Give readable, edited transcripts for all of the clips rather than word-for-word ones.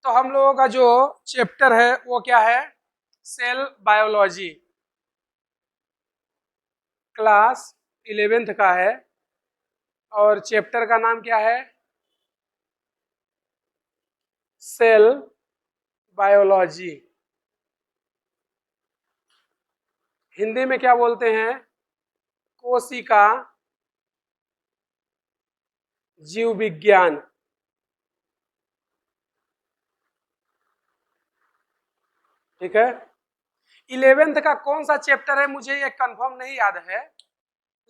तो हम लोगों का जो चैप्टर है वो क्या है? सेल बायोलॉजी, क्लास 11th का है और चैप्टर का नाम क्या है? Cell biology. हिंदी में क्या बोलते हैं? कोशिका जीव विज्ञान। ठीक है। 11th का कौन सा चैप्टर है मुझे ये कंफर्म नहीं याद है,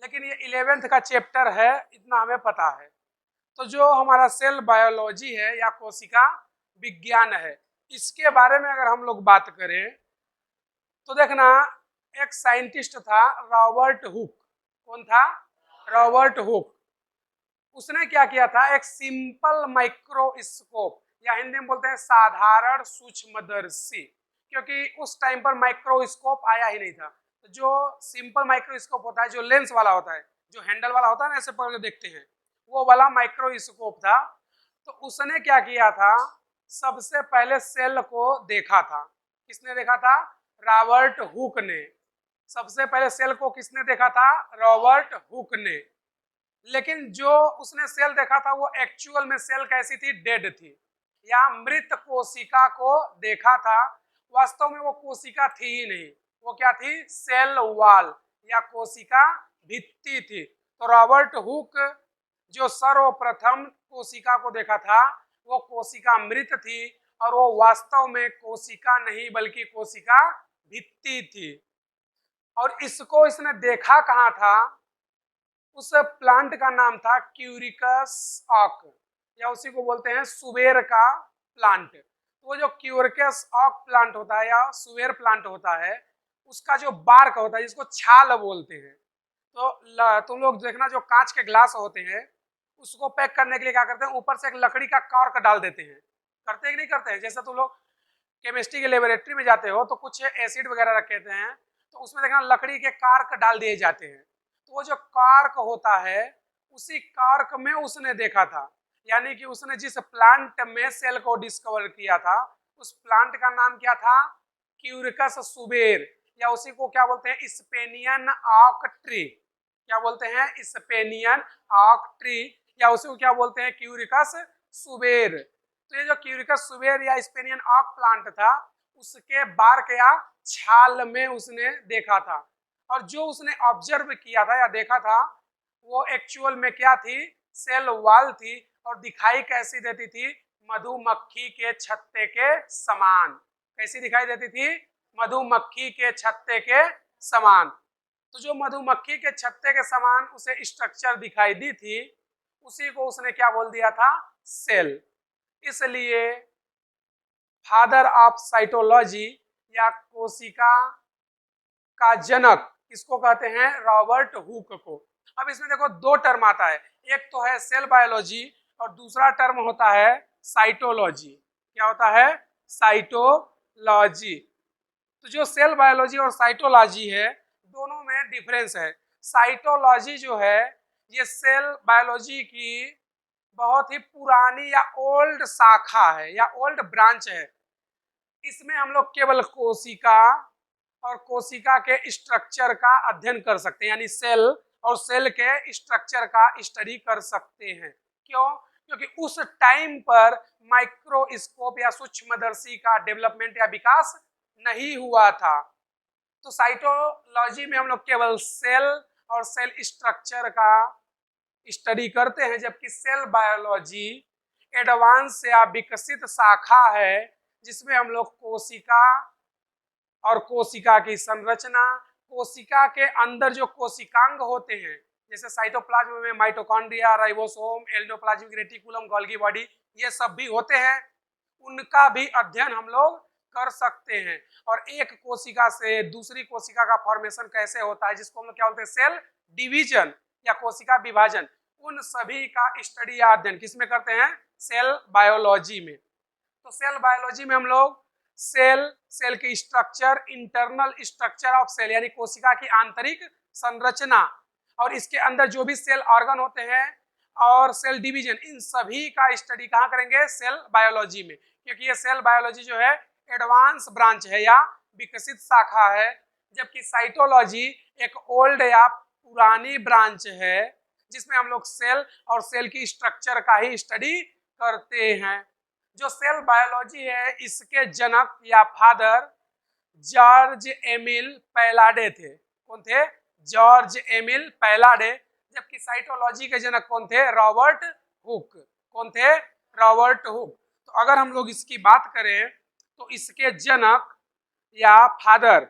लेकिन ये 11th का चैप्टर है, इतना हमें पता है। तो जो हमारा सेल बायोलॉजी है या कोशिका विज्ञान है, इसके बारे में अगर हम लोग बात करें तो देखना, एक साइंटिस्ट था रॉबर्ट हुक। कौन था? Robert hook. उसने क्या किया था? एक सिंपल माइक्रोस्कोप या हिंदी में बोलते हैं साधारण सूक्ष्मदर्शी, क्योंकि उस टाइम पर माइक्रोस्कोप आया ही नहीं था। तो जो सिंपल माइक्रोस्कोप होता है, जो लेंस वाला होता है, जो हैंडल वाला होता है ना, ऐसे पर जो देखते हैं, वो वाला माइक्रोस्कोप था। तो उसने क्या किया था? सबसे पहले सेल को देखा था। किसने देखा था? रॉबर्ट हुक ने। सबसे पहले सेल को किसने देखा था? रॉबर्ट हुक ने। लेकिन जो उसने सेल देखा था वो एक्चुअल में सेल कैसी थी? डेड थी या मृत कोशिका को देखा था। वास्तव में वो कोशिका थी ही नहीं, वो क्या थी? सेल वॉल या कोशिका भित्ति थी। तो रॉबर्ट हुक जो सर्वप्रथम कोशिका को देखा था, वो कोशिका मृत थी और वो वास्तव में कोशिका नहीं बल्कि कोशिका भित्ति थी। और इसको इसने देखा कहाँ था? उस प्लांट का नाम था क्यूरिकस ऑक, या उसी को बोलते हैं सुवेर का प्लांट। तो वो जो क्यूरिकस ऑक प्लांट होता है या सुवेर प्लांट होता है, उसका जो बार्क होता है जिसको छाल बोलते हैं। तो तुम लोग देखना, जो कांच के ग्लास होते हैं उसको पैक करने के लिए क्या करते हैं? ऊपर से एक लकड़ी का कॉर्क डाल देते हैं। करते हैं कि नहीं करते हैं? जैसे तुम लोग केमिस्ट्री के लेबोरेटरी में जाते हो तो कुछ एसिड वगैरह रखे हैं, तो उसमें देखना लकड़ी के कार्क डाल दिए जाते हैं। तो वो जो कार्क होता है, उसी कार्क में उसने देखा था। यानी कि उसने जिस प्लांट में सेल को डिस्कवर किया था, उस प्लांट का नाम क्या था? क्यूरिकस सुबेर, या उसी को क्या बोलते हैं? स्पेनियन ऑक ट्री। क्या बोलते हैं? स्पेनियन ऑक ट्री, या उसी को क्या बोलते हैं? क्यूरिकस सुबेर। तो ये जो क्यूरिकस सुबेर या स्पेनियन ऑक प्लांट था, उसके बार्क या छाल में उसने देखा था। और जो उसने ऑब्जर्व किया था या देखा था, वो एक्चुअल में क्या थी? सेल वॉल थी। और दिखाई कैसी देती थी? मधुमक्खी के छत्ते के समान। कैसी दिखाई देती थी? मधुमक्खी के छत्ते के समान। तो जो मधुमक्खी के छत्ते के समान उसे स्ट्रक्चर दिखाई दी थी, उसी को उसने क्या बोल दिया था? सेल। इसलिए फादर ऑफ साइटोलॉजी या कोशिका का जनक किसको कहते हैं? रॉबर्ट हुक को। अब इसमें देखो दो टर्म आता है, एक तो है सेल बायोलॉजी और दूसरा टर्म होता है साइटोलॉजी। क्या होता है? साइटोलॉजी। तो जो सेल बायोलॉजी और साइटोलॉजी है, दोनों में डिफरेंस है। साइटोलॉजी जो है, ये सेल बायोलॉजी की बहुत ही पुरानी या ओल्ड शाखा है या ओल्ड ब्रांच है। इसमें हम लोग केवल कोशिका और कोशिका के स्ट्रक्चर का अध्ययन कर सकते हैं, यानी सेल और सेल के स्ट्रक्चर का स्टडी कर सकते हैं। क्यों? क्योंकि उस टाइम पर माइक्रोस्कोप या सूक्ष्मदर्शी का डेवलपमेंट या विकास नहीं हुआ था। तो साइटोलॉजी में हम लोग केवल सेल और सेल स्ट्रक्चर का स्टडी करते हैं, जबकि सेल बायोलॉजी एडवांस या विकसित शाखा है, जिसमें हम लोग कोशिका और कोशिका की संरचना, कोशिका के अंदर जो कोशिकांग होते हैं, जैसे साइटोप्लाज्म में mitochondria, ribosome, endoplasmic reticulum, Golgi body, ये सब भी होते हैं, उनका भी अध्ययन हम लोग कर सकते हैं। और एक कोशिका से दूसरी कोशिका का फॉर्मेशन कैसे होता है, जिसको हम लोग क्या बोलते हैं? सेल डिवीजन या कोशिका विभाजन, उन सभी का स्टडी या अध्ययन किसमें करते हैं? सेल बायोलॉजी में। तो सेल बायोलॉजी में हम लोग सेल की structure, internal structure of cell, यानी कोशिका की आंतरिक संरचना, और इसके अंदर जो भी सेल ऑर्गन होते हैं, और सेल डिवीजन, इन सभी का स्टडी कहाँ करेंगे? सेल बायोलॉजी में, क्योंकि ये सेल बायोलॉजी जो है एडवांस ब्रांच है या विकसित शाखा है, जबकि साइटोलॉजी एक ओल्ड या पुरानी ब्रांच है जिसमें हम लोग सेल और सेल की स्ट्रक्चर का ही स्टडी करते हैं। जो सेल बायोलॉजी है इसके जनक या फादर जॉर्ज एमिल पैलाडे थे। कौन थे? George Emil Palade. जबकि साइटोलॉजी के जनक कौन थे? Robert Hooke. कौन थे? Robert Hooke. तो अगर हम लोग इसकी बात करें तो इसके जनक या फादर,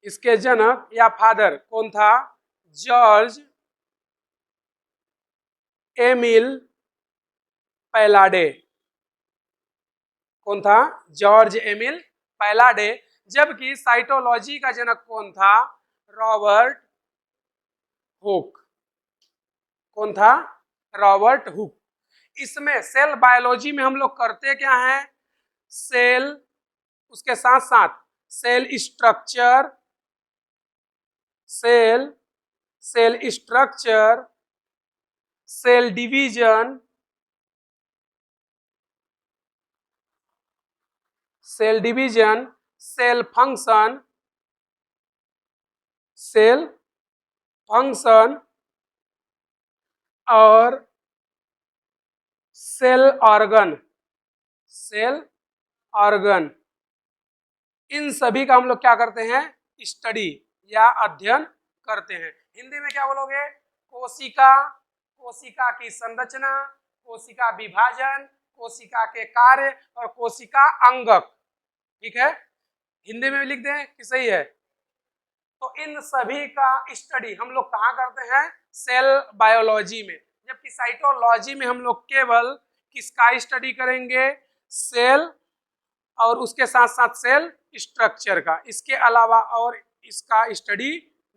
इसके जनक या फादर कौन था? George Emil Palade. कौन था? George Emil Palade. जबकि साइटोलॉजी का जनक कौन था? Robert Hooke. कौन था? Robert Hooke. इसमें सेल बायोलॉजी में हम लोग करते क्या हैं? सेल, उसके साथ साथ cell structure, cell structure, cell division, cell division, cell function, cell function और सेल ऑर्गन, सेल ऑर्गन, इन सभी का हम लोग क्या करते हैं? स्टडी या अध्ययन करते हैं। हिंदी में क्या बोलोगे? कोशिका, कोशिका की संरचना, कोशिका विभाजन, कोशिका के कार्य और कोशिका अंगक। ठीक है, हिंदी में भी लिख दें कि सही है? तो इन सभी का स्टडी हम लोग कहाँ करते हैं? सेल बायोलॉजी में। जबकि साइटोलॉजी में हम लोग केवल किसका स्टडी करेंगे? सेल और उसके साथ साथ सेल स्ट्रक्चर का। इसके अलावा और इसका स्टडी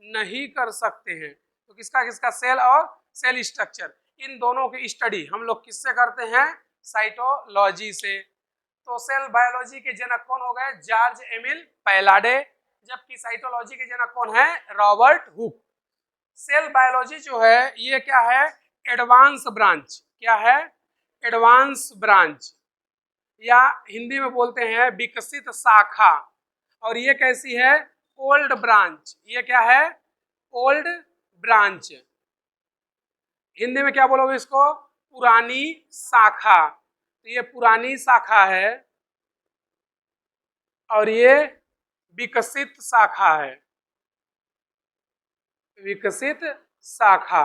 नहीं कर सकते हैं। तो किसका किसका? सेल और सेल स्ट्रक्चर, इन दोनों की स्टडी हम लोग किससे करते हैं? साइटोलॉजी से। तो सेल बायोलॉजी के जनक कौन हो गए? George Emil Palade. जबकि साइटोलॉजी के जनक कौन है? Robert Hooke. सेल बायोलॉजी जो है ये क्या है? Advance branch. क्या है? एडवांस ब्रांच, या हिंदी में बोलते हैं विकसित शाखा। और ये कैसी है? Old branch. ये क्या है? Old branch. हिंदी में क्या बोलोगे इसको? पुरानी शाखा। तो ये पुरानी शाखा है और ये विकसित शाखा है, विकसित शाखा।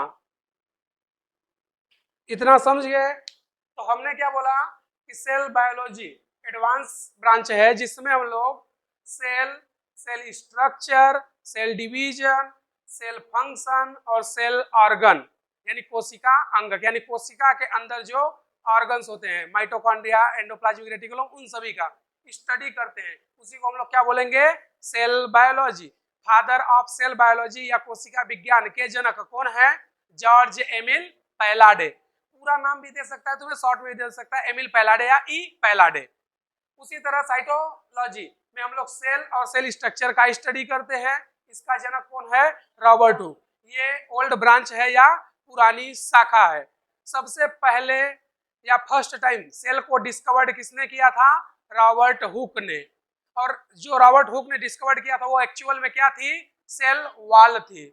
इतना समझ गए? तो हमने क्या बोला कि सेल बायोलॉजी एडवांस ब्रांच है जिसमें हम लोग cell, cell structure, cell division, cell function और सेल ऑर्गन यानी कोशिका अंगक, यानी कोशिका के अंदर जो ऑर्गन्स होते हैं, माइटोकॉन्ड्रिया, एंडोप्लाज्मिक रेटिकुलम, उन सभी का स्टडी करते हैं। उसी को हम लोग क्या बोलेंगे? Cell biology. Father of cell biology या कोशिका विज्ञान के जनक कौन है? George Emil Palade. पूरा नाम भी दे सकता है तुम्हें, शॉर्ट में भी दे सकता है, एमिल पैलाडे या ई पैलाडे। उसी तरह साइटोलॉजी में हम लोग सेल और सेल स्ट्रक्चर का स्टडी करते हैं। इसका जनक कौन है? Robert Hooke. ये ओल्ड ब्रांच है या पुरानी शाखा है। सबसे पहले या फर्स्ट टाइम सेल को डिस्कवर्ड किसने किया था? रॉबर्ट हुक ने। और जो रॉबर्ट हुक ने डिस्कवर्ड किया था वो एक्चुअल में क्या थी? सेल वॉल थी।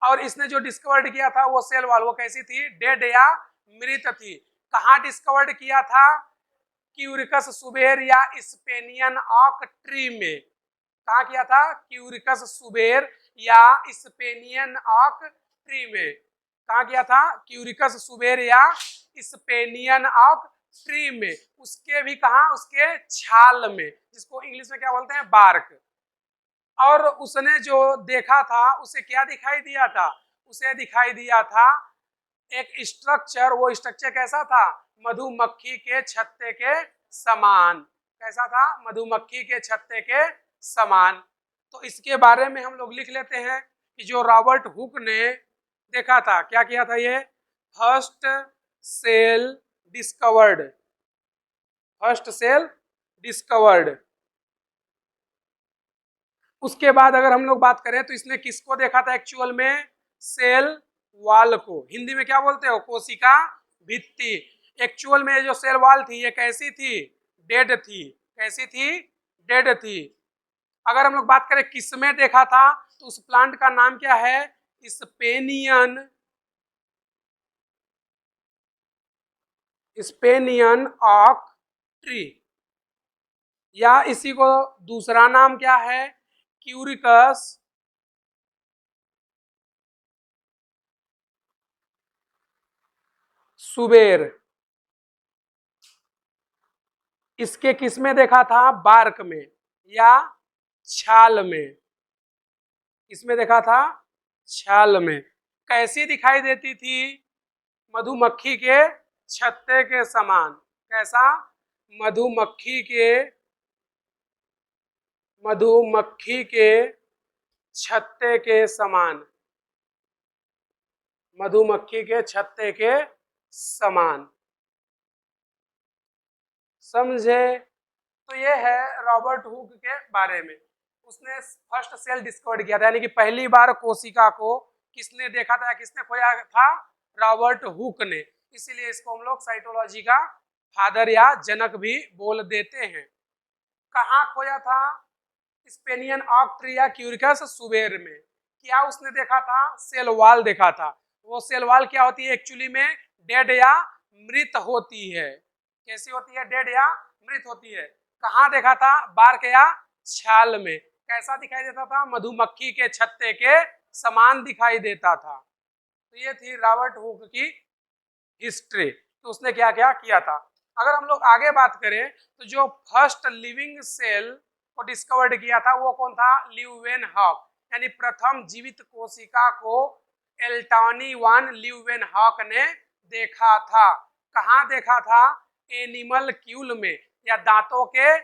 और इसने जो डिस्कवर्ड किया था वो सेल वॉल, वो कैसी थी? डेड या मृत थी। कहाँ डिस्कवर्ड किया था? क्यूरिकस सुबेर या स्पेनियन ऑक ट्री में। कहाँ किया था? क्यूरिकस सुबेर या स्पेनियन ऑक ट्री में। कहाँ किया था? क्यूरिकस सुबेर या स्पेनियन ऑक ट्री में। उसके भी कहाँ? उसके छाल में, जिसको इंग्लिश में क्या बोलते हैं? बार्क। और उसने जो देखा था उसे क्या दिखाई दिया था? उसे दिखाई दिया था एक स्ट्रक्चर। वो स्ट्रक्चर कैसा था? मधुमक्खी के छत्ते के समान। कैसा था? मधुमक्खी के छत्ते के समान। तो इसके बारे में हम लोग लिख लेते हैं कि जो रॉबर्ट हुक ने देखा था, क्या किया था? ये first cell discovered, first cell discovered. उसके बाद अगर हम लोग बात करें तो इसने किसको देखा था एक्चुअल में? सेल वाल को हिंदी में क्या बोलते हो? कोशिका भित्ति। एक्चुअल में जो सेल वॉल थी ये कैसी थी? डेड थी। कैसी थी? डेड थी। अगर हम लोग बात करें किसमें देखा था तो उस प्लांट का नाम क्या है? स्पेनियन स्पेनियन ऑक ट्री, या इसी को दूसरा नाम क्या है? क्यूरिकस सुबेर। इसके किस में देखा था? बार्क में या छाल में। किसमें देखा था? छाल में। कैसी दिखाई देती थी? मधुमक्खी के छत्ते के समान। कैसा? मधुमक्खी के मधुमक्खी के छत्ते के समान। मधुमक्खी के छत्ते के समान। समझे? तो ये है रॉबर्ट हुक के बारे में। उसने फर्स्ट सेल डिस्कवर किया था, यानी कि पहली बार कोशिका को किसने देखा था, किसने खोया था? रॉबर्ट हुक ने। इसीलिए इसको हम लोग साइटोलॉजी का फादर या जनक भी बोल देते हैं। कहाँ खोया था? स्पेनियन ऑक ट्री या क्यूरिकस सुबेर में। क्या उसने देखा था? सेल वॉल देखा था। वो सेल वॉल क्या होती है एक्चुअली में? डेड या मृत होती है। कैसी होती है? डेड या मृत होती है। कहाँ देखा था? बार्क या छाल में। कैसा दिखाई देता था? मधुमक्खी के छत्ते के समान दिखाई देता था। तो ये थी रॉबर्ट हुक की हिस्ट्री। तो उसने क्या क्या किया था। अगर हम लोग आगे बात करें तो जो फर्स्ट लिविंग सेल को डिस्कवर्ड किया था वो कौन था? ल्यूवेनहॉक। यानी प्रथम जीवित कोशिका को एल्टानी वान ल्यूवेनहॉक ने देखा था। कहाँ देखा था? एनिमल क्यूल में या दांतों के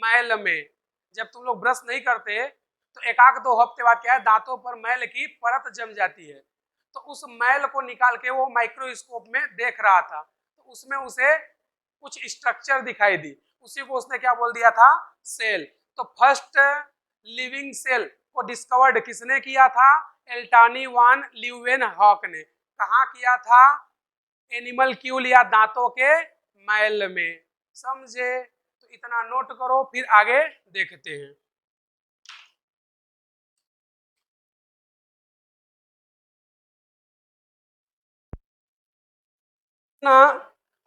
मैल में। जब तुम लोग ब्रश नहीं करते तो एक आध दो हफ्ते बाद क्या है, दांतों पर मैल की परत जम जाती है। तो उस मैल को निकाल के वो माइक्रोस्कोप में देख रहा था, तो उसमें उसे कुछ स्ट्रक्चर दिखाई दी। उसी को उसने क्या बोल दिया था? सेल। तो फर्स्ट लिविंग सेल को डिस्कवर्ड किसने किया था? एल्टानी वान ल्यूवेनहॉक ने। कहाँ किया था? एनिमल क्यूल या दांतों के मैल में। समझे? तो इतना नोट करो, फिर आगे देखते हैं। ना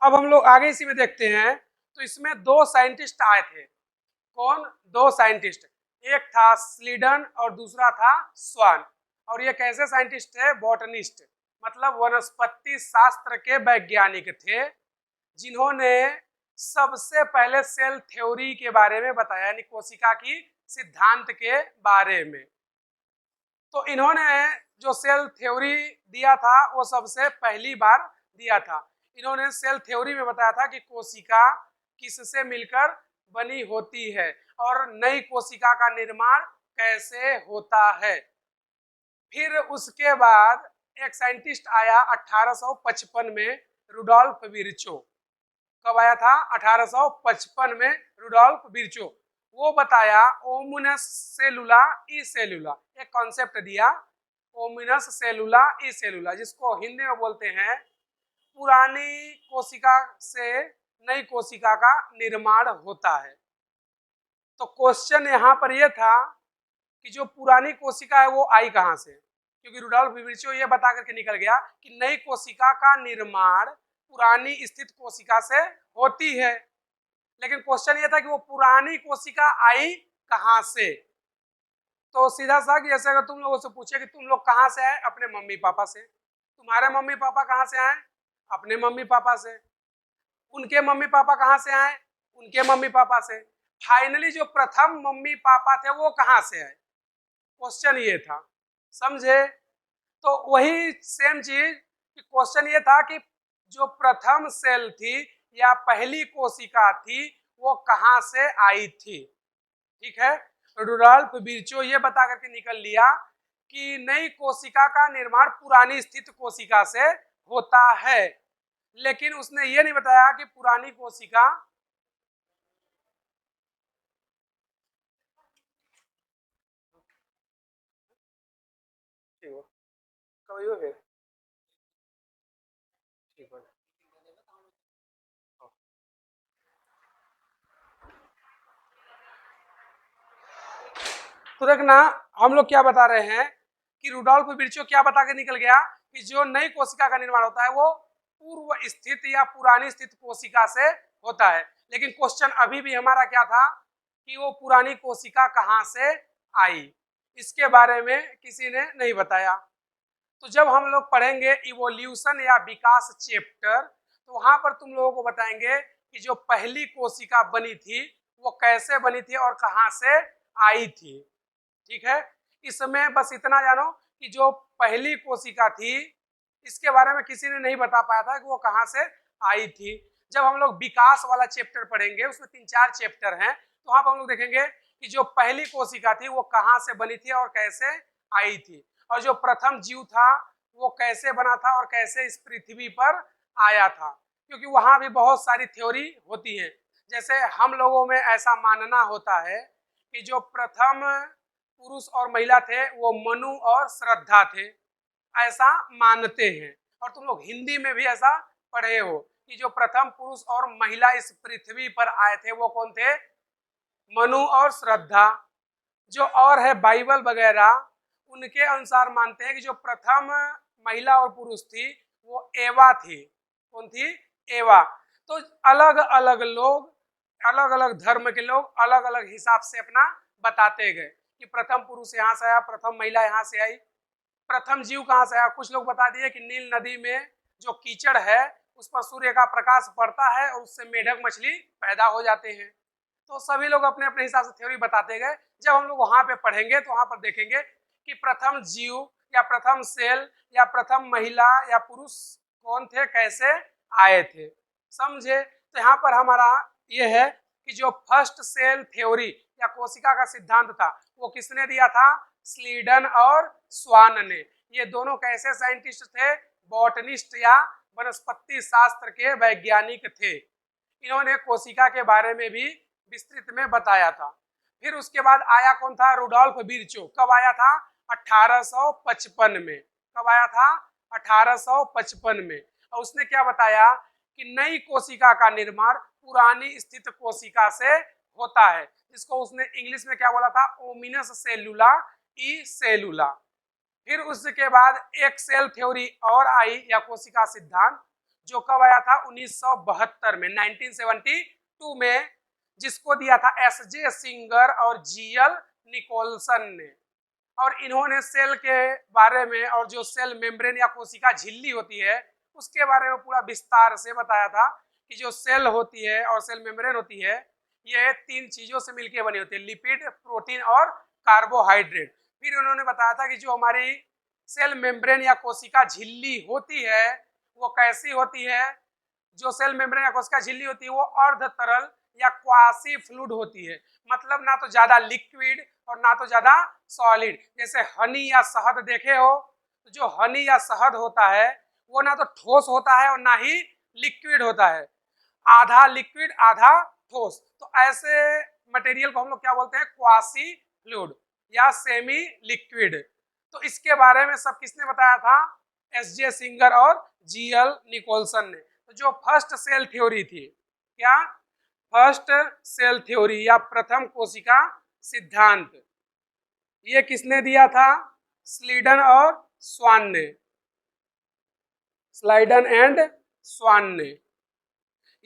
अब हम लोग आगे इसी में देखते हैं। तो इसमें दो साइंटिस्ट आए थे। कौन? दो साइंटिस्ट। एक था स्लीडन और दूसरा था स्वान। और ये कैसे साइंटिस्ट थे? बॉटनिस्ट, मतलब वनस्पति शास्त्र के वैज्ञानिक थे, जिन्होंने सबसे पहले सेल थ्योरी के बारे में बताया, यानी कोशिका की सिद्धांत के बारे में। तो इन्होंने जो सेल थ्योरी दिया था वो सबसे पहली बार दिया था। इन्होंने सेल थ्योरी में बताया था कि कोशिका किससे मिलकर बनी होती है और नई कोशिका का निर्माण कैसे होता है। फिर उसके बाद एक साइंटिस्ट आया 1855 में, रुडोल्फ विर्चो। कब आया था? 1855 में रुडोल्फ विर्चो। वो बताया ओमुनस सेलुला ई सेलुला, एक कॉन्सेप्ट दिया, ओमुनस सेलुला ई सेलुला, जिसको हिंदी में बोलते हैं पुरानी कोशिका से नई कोशिका का निर्माण होता है। तो क्वेश्चन यहाँ पर यह था कि जो पुरानी कोशिका है वो आई कहाँ से? क्योंकि रुडोल्फ विर्चो ये बता करके निकल गया कि नई कोशिका का निर्माण पुरानी स्थित कोशिका से होती है। लेकिन क्वेश्चन ये था कि वो पुरानी कोशिका आई कहाँ से? तो सीधा सा कि जैसे अगर तुम लोगों से पूछे कि तुम लोग कहाँ से आए? अपने मम्मी पापा से। तुम्हारे मम्मी पापा कहाँ से आए? अपने मम्मी पापा से। उनके मम्मी पापा कहाँ से आए? उनके मम्मी पापा से। फाइनली जो प्रथम मम्मी पापा थे वो कहाँ से आए? क्वेश्चन ये था। समझे? तो वही सेम चीज कि क्वेश्चन ये था कि जो प्रथम सेल थी या पहली कोशिका थी वो कहाँ से आई थी। ठीक है? रुडोल्फ विर्चो ये बता करके निकल लिया कि नई कोशिका का निर्माण पुरानी स्थित कोशिका से होता है, लेकिन उसने ये नहीं बताया कि पुरानी कोशिका कब तो देखना हम लोग क्या बता रहे हैं कि रुडोल्फ विर्चो क्या बता के निकल गया कि जो नई कोशिका का निर्माण होता है वो पूर्व स्थित या पुरानी स्थित कोशिका से होता है। लेकिन क्वेश्चन अभी भी हमारा क्या था कि वो पुरानी कोशिका कहाँ से आई, इसके बारे में किसी ने नहीं बताया। तो जब हम लोग पढ़ेंगे इवोल्यूशन या विकास चैप्टर, तो वहां पर तुम लोगों को बताएंगे कि जो पहली कोशिका बनी थी वो कैसे बनी थी और कहाँ से आई थी। ठीक है, इसमें बस इतना जानो कि जो पहली कोशिका थी इसके बारे में किसी ने नहीं बता पाया था कि वो कहाँ से आई थी। जब हम लोग विकास वाला चैप्टर पढ़ेंगे, उसमें 3-4 चैप्टर हैं, तो वहां पर हम लोग देखेंगे कि जो पहली कोशिका थी वो कहाँ से बनी थी और कैसे आई थी, और जो प्रथम जीव था वो कैसे बना था और कैसे इस पृथ्वी पर आया था। क्योंकि वहां भी बहुत सारी थ्योरी होती है। जैसे हम लोगों में ऐसा मानना होता है कि जो प्रथम पुरुष और महिला थे वो मनु और श्रद्धा थे, ऐसा मानते हैं। और तुम लोग हिंदी में भी ऐसा पढ़े हो कि जो प्रथम पुरुष और महिला इस पृथ्वी पर आए थे वो कौन थे, मनु और श्रद्धा। जो और है बाइबल वगैरह, उनके अनुसार मानते हैं कि जो प्रथम महिला और पुरुष थी वो एवा थी। कौन थी, एवा। तो अलग अलग लोग, अलग अलग धर्म के लोग अलग अलग हिसाब से अपना बताते गए कि प्रथम पुरुष यहाँ से आया, प्रथम महिला यहाँ से आई, प्रथम जीव कहाँ से आया। कुछ लोग बता दिए कि नील नदी में जो कीचड़ है उस पर सूर्य का प्रकाश पड़ता है और उससे मेढक मछली पैदा हो जाते हैं। तो सभी लोग अपने अपने हिसाब से थ्योरी बताते गए। जब हम लोग वहां पे पढ़ेंगे तो वहां पर देखेंगे कि प्रथम जीव या प्रथम सेल या प्रथम महिला या पुरुष कौन थे, कैसे आए थे, समझे। तो यहाँ पर हमारा ये है कि जो फर्स्ट सेल थ्योरी या कोशिका का सिद्धांत था वो किसने दिया था, स्लीडन और स्वान ने। ये दोनों कैसे साइंटिस्ट थे, बॉटनिस्ट या वनस्पति शास्त्र के वैज्ञानिक थे। इन्होंने कोशिका के बारे में भी विस्तृत में बताया था। फिर उसके बाद आया कौन था, रुडोल्फ विर्चो। कब आया था, 1855 में। कब आया था, 1855 में। और उसने क्या बताया कि नई कोशिका का निर्माण पुरानी स्थित कोशिका से होता है, जिसको उसने इंग्लिश में क्या बोला था, ओमिनस सेलुला ई सेलुला। फिर उसके बाद एक सेल थ्योरी और आई या कोशिका सिद्धांत, जो कब आया था, 1972 में, 1972 में, जिसको दिया था एस.जे. सिंगर और जी.एल. निकोलसन ने। और इन्होंने सेल के बारे में और जो सेल मेम्ब्रेन या कोशिका झिल्ली होती है उसके बारे में पूरा विस्तार से बताया था कि जो सेल होती है और सेल मेम्ब्रेन होती है ये 3 चीजों से मिलकर बनी होती है, लिपिड, प्रोटीन और कार्बोहाइड्रेट। फिर उन्होंने बताया था कि जो हमारी सेल मेम्ब्रेन या कोशिका झिल्ली होती है वो कैसी होती है। जो सेल मेम्ब्रेन या कोशिका झिल्ली होती है वो अर्ध तरल या क्वासी फ्लूइड होती है, मतलब ना तो ज्यादा लिक्विड और ना तो ज्यादा सॉलिड। जैसे हनी या शहद देखे हो, तो जो हनी या शहद होता है वो ना तो ठोस होता है और ना ही लिक्विड होता है, आधा लिक्विड आधा ठोस। तो ऐसे मटेरियल को हम लोग क्या बोलते हैं, क्वासी फ्लूइड या सेमी लिक्विड। तो इसके बारे में सब किसने बताया था, एस.जे. सिंगर और जी.एल. निकोलसन ने। तो जो फर्स्ट सेल थ्योरी थी, क्या, फर्स्ट सेल थ्योरी या प्रथम कोशिका सिद्धांत, ये किसने दिया था, स्लीडन और स्वान ने, स्लाइडन एंड स्वान ने।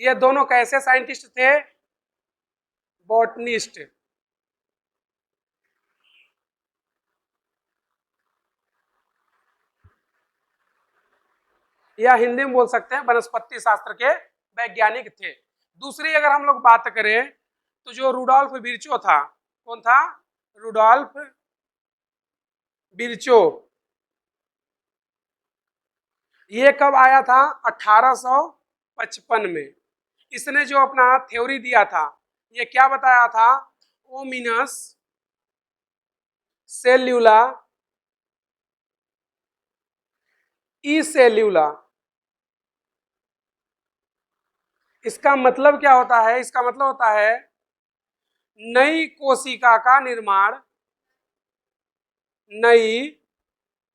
ये दोनों कैसे साइंटिस्ट थे, बॉटनिस्ट। या हिंदी में बोल सकते हैं वनस्पति शास्त्र के वैज्ञानिक थे। दूसरी अगर हम लोग बात करें तो जो रुडोल्फ विर्चो था, कौन था, रुडोल्फ विर्चो, ये कब आया था, 1855 में। इसने जो अपना थ्योरी दिया था ये क्या बताया था, ओमिनस सेल्यूला ई सेल्यूला। इसका मतलब क्या होता है, इसका मतलब होता है नई कोशिका का निर्माण, नई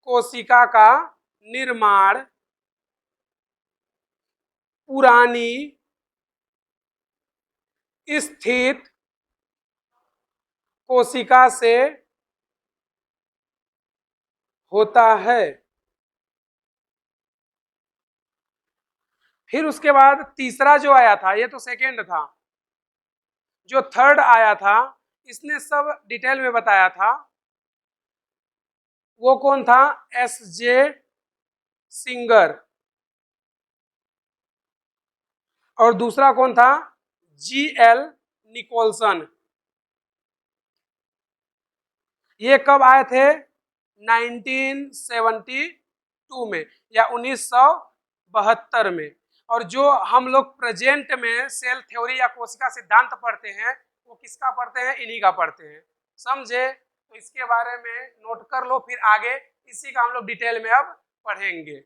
कोशिका का निर्माण पुरानी स्थित कोशिका से होता है। फिर उसके बाद तीसरा जो आया था, ये तो सेकेंड था, जो थर्ड आया था इसने सब डिटेल में बताया था। वो कौन था? S J Singer. और दूसरा कौन था? G L Nicolson. ये कब आए थे? 1972 में या 1972 में। और जो हम लोग प्रेजेंट में सेल थ्योरी या कोशिका सिद्धांत पढ़ते हैं वो किसका पढ़ते हैं? इन्हीं का पढ़ते हैं। समझे? तो इसके बारे में नोट कर लो, फिर आगे इसी का हम लोग डिटेल में अब पढ़ेंगे।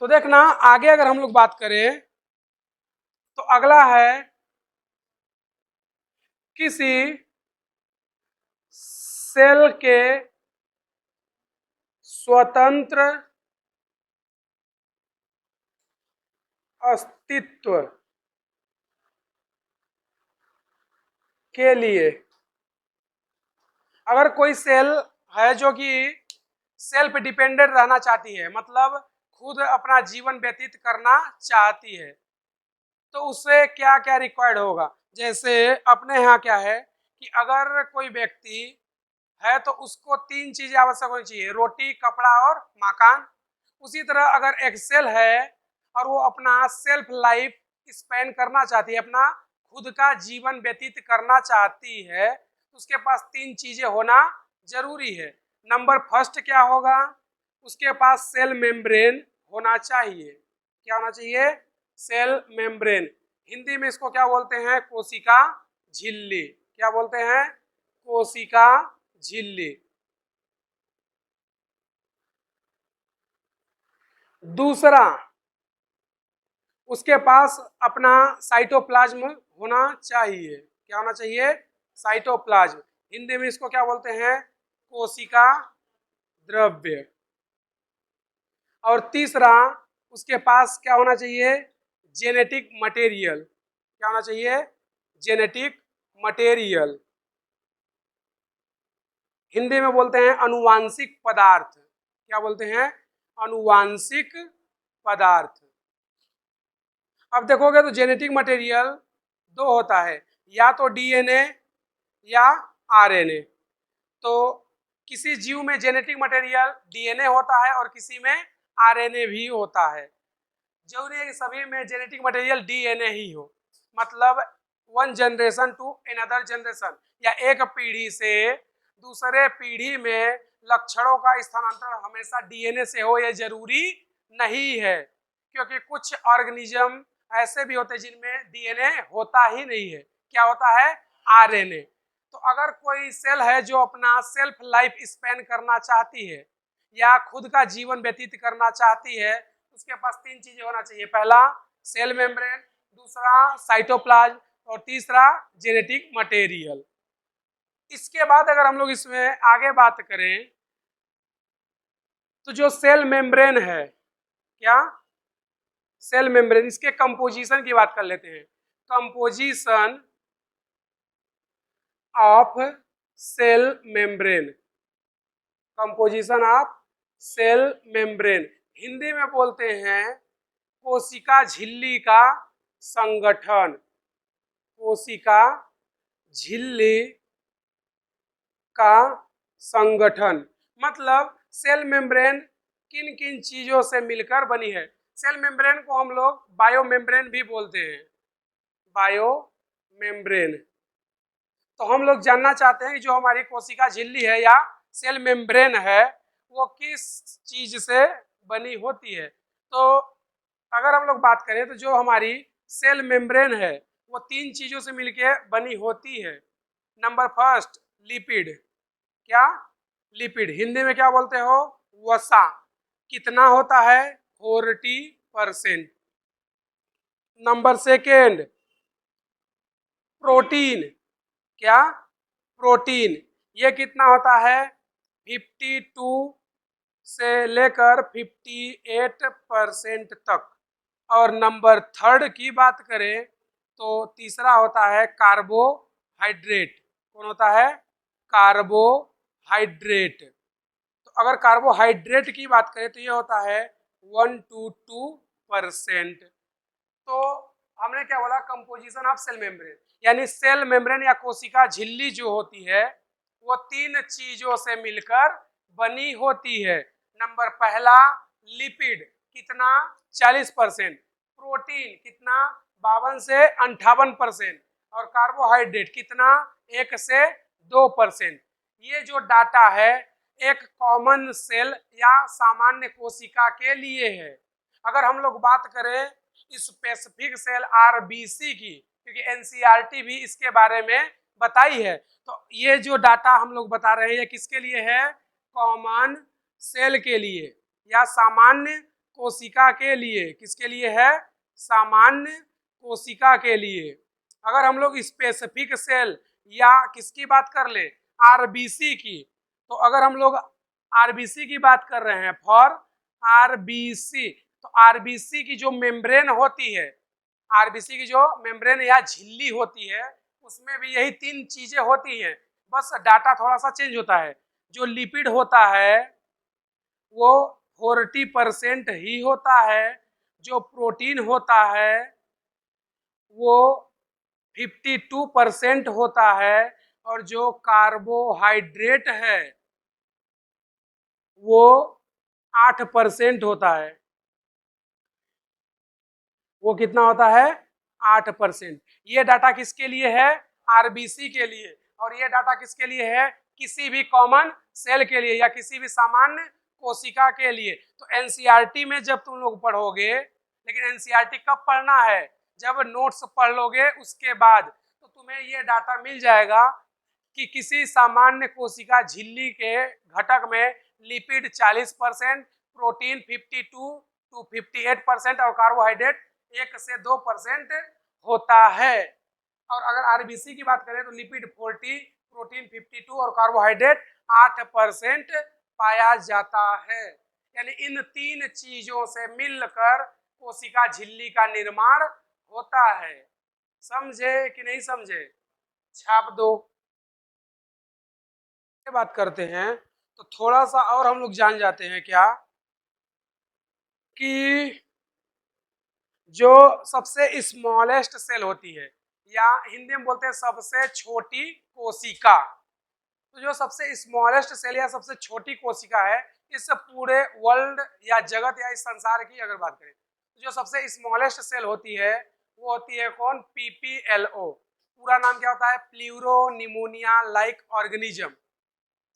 तो देखना आगे अगर हम लोग बात करें तो अगला है किसी सेल के स्वतंत्र अस्तित्व के लिए, अगर कोई सेल है जो कि सेल्फ डिपेंडेंट रहना चाहती है, मतलब खुद अपना जीवन व्यतीत करना चाहती है, तो उससे क्या क्या रिक्वायर्ड होगा? जैसे अपने यहाँ क्या है कि अगर कोई व्यक्ति है तो उसको तीन चीजें आवश्यक होनी चाहिए: रोटी, कपड़ा और मकान। उसी तरह अगर एक सेल है और वो अपना सेल्फ लाइफ स्पेंड करना चाहती है, अपना खुद का जीवन व्यतीत करना चाहती है, तो उसके पास तीन चीजें होना जरूरी है। नंबर फर्स्ट क्या होगा? उसके पास सेल मेम्ब्रेन होना चाहिए। क्या होना चाहिए? Cell membrane. हिंदी में इसको क्या बोलते हैं? कोशिका झिल्ली। क्या बोलते हैं? कोशिका झिल्ली। दूसरा, उसके पास अपना साइटोप्लाज्म होना चाहिए। क्या होना चाहिए? साइटोप्लाज्म। हिंदी में इसको क्या बोलते हैं? कोशिका द्रव्य। और तीसरा, उसके पास क्या होना चाहिए? Genetic material. क्या होना चाहिए? Genetic material. हिंदी में बोलते हैं अनुवांशिक पदार्थ। क्या बोलते हैं? अनुवांशिक पदार्थ। अब देखोगे तो जेनेटिक मटेरियल दो होता है, या तो डीएनए या आरएनए। तो किसी जीव में जेनेटिक मटेरियल डीएनए होता है और किसी में आरएनए भी होता है। जरूरी है कि सभी में जेनेटिक मटेरियल डीएनए ही हो, मतलब one generation to another generation, या एक पीढ़ी से दूसरे पीढ़ी में लक्षणों का स्थानांतरण हमेशा डीएनए से हो, यह जरूरी नहीं है। क्योंकि कुछ ऑर्गेनिज्म ऐसे भी होते हैं जिनमें डीएनए होता ही नहीं है। क्या होता है? आरएनए। तो अगर कोई सेल है जो अपना सेल्फ लाइफ स्पेन करना चाहती है या खुद का जीवन व्यतीत करना चाहती है, उसके पास तीन चीजें होना चाहिए: पहला सेल मेम्ब्रेन, दूसरा साइटोप्लाज्म, और तीसरा जेनेटिक मटेरियल। इसके बाद अगर हम लोग इसमें आगे बात करें तो जो सेल मेम्ब्रेन है, क्या? सेल मेम्ब्रेन, इसके कंपोजिशन की बात कर लेते हैं। Composition of cell membrane. Composition of cell membrane Hindi में बोलते हैं कोशिका झिल्ली का संगठन। कोशिका झिल्ली का संगठन मतलब सेल मेम्ब्रेन किन किन चीजों से मिलकर बनी है? सेल मेम्ब्रेन को हम लोग बायो मेम्ब्रेन भी बोलते हैं। Bio membrane. तो हम लोग जानना चाहते हैं कि जो हमारी कोशिका झिल्ली है या सेल मेम्ब्रेन है वो किस चीज से बनी होती है। तो अगर हम लोग बात करें तो जो हमारी सेल मेम्ब्रेन है वो तीन चीजों से मिलकर बनी होती है। Number first, lipid. क्या? लिपिड। हिंदी में क्या बोलते हो? वसा। कितना होता है? 40%। Number second, protein. क्या? प्रोटीन। ये कितना होता है? 52%। से लेकर 58% तक। और नंबर थर्ड की बात करें तो तीसरा होता है कार्बोहाइड्रेट। कौन होता है? कार्बोहाइड्रेट। तो अगर कार्बोहाइड्रेट की बात करें तो ये होता है 1 to 2%। तो हमने क्या बोला? कंपोजिशन ऑफ सेल मेम्ब्रेन, यानी सेल मेम्ब्रेन या कोशिका झिल्ली जो होती है वो तीन चीजों से मिलकर बनी होती है। नंबर पहला लिपिड, कितना? 40%। प्रोटीन कितना? 52 से 58%। और कार्बोहाइड्रेट कितना? 1 से 2%। ये जो डाटा है एक कॉमन सेल या सामान्य कोशिका के लिए है। अगर हम लोग बात करें स्पेसिफिक सेल आरबीसी की, क्योंकि एनसीईआरटी भी इसके बारे में बताई है, तो ये जो डाटा हम लोग बता रहे हैं ये किसके लिए है? कॉमन सेल के लिए या सामान्य कोशिका के लिए। किसके लिए है? सामान्य कोशिका के लिए। अगर हम लोग स्पेसिफिक सेल या किसकी बात कर ले? आरबीसी की। तो अगर हम लोग आरबीसी की बात कर रहे हैं, फॉर आरबीसी, तो आरबीसी की जो मेम्ब्रेन होती है, आरबीसी की जो मेम्ब्रेन या झिल्ली होती है उसमें भी यही तीन चीजें होती हैं, बस डाटा थोड़ा सा चेंज होता है। जो लिपिड होता है वो 40% ही होता है, जो प्रोटीन होता है वो 52% होता है, और जो कार्बोहाइड्रेट है वो 8% होता है। वो कितना होता है? 8%। ये डाटा किसके लिए है? आरबीसी के लिए। और ये डाटा किसके लिए है? किसी भी कॉमन सेल के लिए या किसी भी सामान्य कोशिका के लिए। तो एनसीईआरटी में जब तुम लोग पढ़ोगे, लेकिन एनसीईआरटी कब पढ़ना है? जब नोट्स पढ़ लोगे उसके बाद, तो तुम्हें ये डाटा मिल जाएगा कि किसी सामान्य कोशिका झिल्ली के घटक में लिपिड 40%, प्रोटीन 52 to 58% और कार्बोहाइड्रेट 1 से 2% होता है। और अगर आरबीसी की बात करें तो लिपिड 40, प्रोटीन 52 और कार्बोहाइड्रेट 8% पाया जाता है। यानी इन तीन चीजों से मिलकर कोशिका झिल्ली का निर्माण होता है। समझे कि नहीं समझे? छाप दो। बात करते हैं तो थोड़ा सा और हम लोग जान जाते हैं क्या कि जो सबसे स्मॉलेस्ट सेल होती है या हिंदी में बोलते हैं सबसे छोटी कोशिका, तो जो सबसे स्मॉलेस्ट सेल या सबसे छोटी कोशिका है इस पूरे वर्ल्ड या जगत या इस संसार की अगर बात करें तो जो सबसे स्मॉलेस्ट सेल होती है वो होती है कौन? पीपीएलओ। पूरा नाम क्या होता है? Pleuro pneumonia like organism.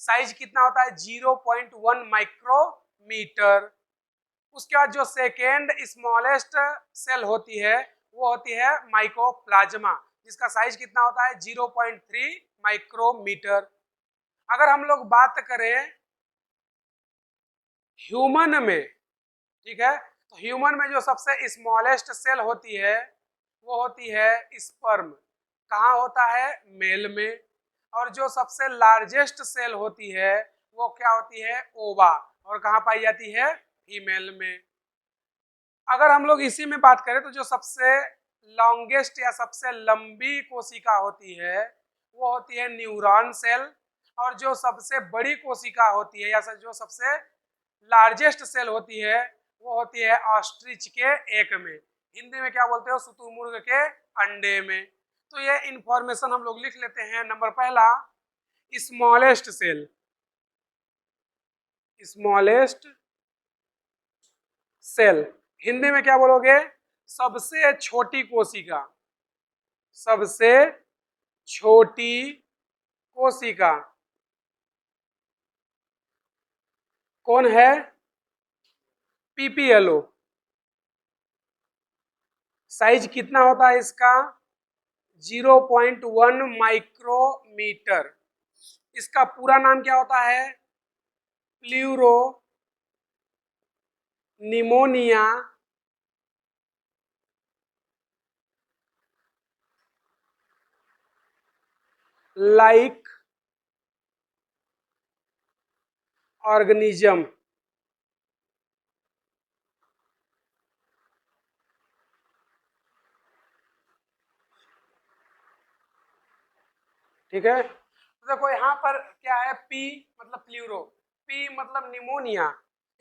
Size कितना होता है? 0.1 माइक्रोमीटर। उसके बाद जो सेकेंड स्मॉलेस्ट सेल होती है वो होती है माइकोप्लाज्मा, जिसका साइज कितना होता है? 0.3 माइक्रोमीटर। अगर हम लोग बात करें ह्यूमन में, ठीक है, तो ह्यूमन में जो सबसे स्मॉलेस्ट सेल होती है वो होती है स्पर्म। कहाँ होता है? मेल में। और जो सबसे लार्जेस्ट सेल होती है वो क्या होती है? ओवा। और कहाँ पाई जाती है? फीमेल में। अगर हम लोग इसी में बात करें तो जो सबसे लॉन्गेस्ट या सबसे लंबी कोशिका होती है वो होती है न्यूरॉन सेल। और जो सबसे बड़ी कोशिका होती है या जो सबसे लार्जेस्ट सेल होती है वो होती है ऑस्ट्रिच के एक में। हिंदी में क्या बोलते हो? शुतुरमुर्ग के अंडे में। तो ये इंफॉर्मेशन हम लोग लिख लेते हैं। नंबर पहला smallest cell, smallest cell Hindi में क्या बोलोगे? सबसे छोटी कोशिका, सबसे छोटी कोशिका कौन है? पीपीएलओ। साइज कितना होता है इसका? 0.1 माइक्रोमीटर। इसका पूरा नाम क्या होता है? Pleuro pneumonia like organism. ठीक है। तो देखो यहाँ पर क्या है, पी मतलब प्लूरो, पी मतलब निमोनिया।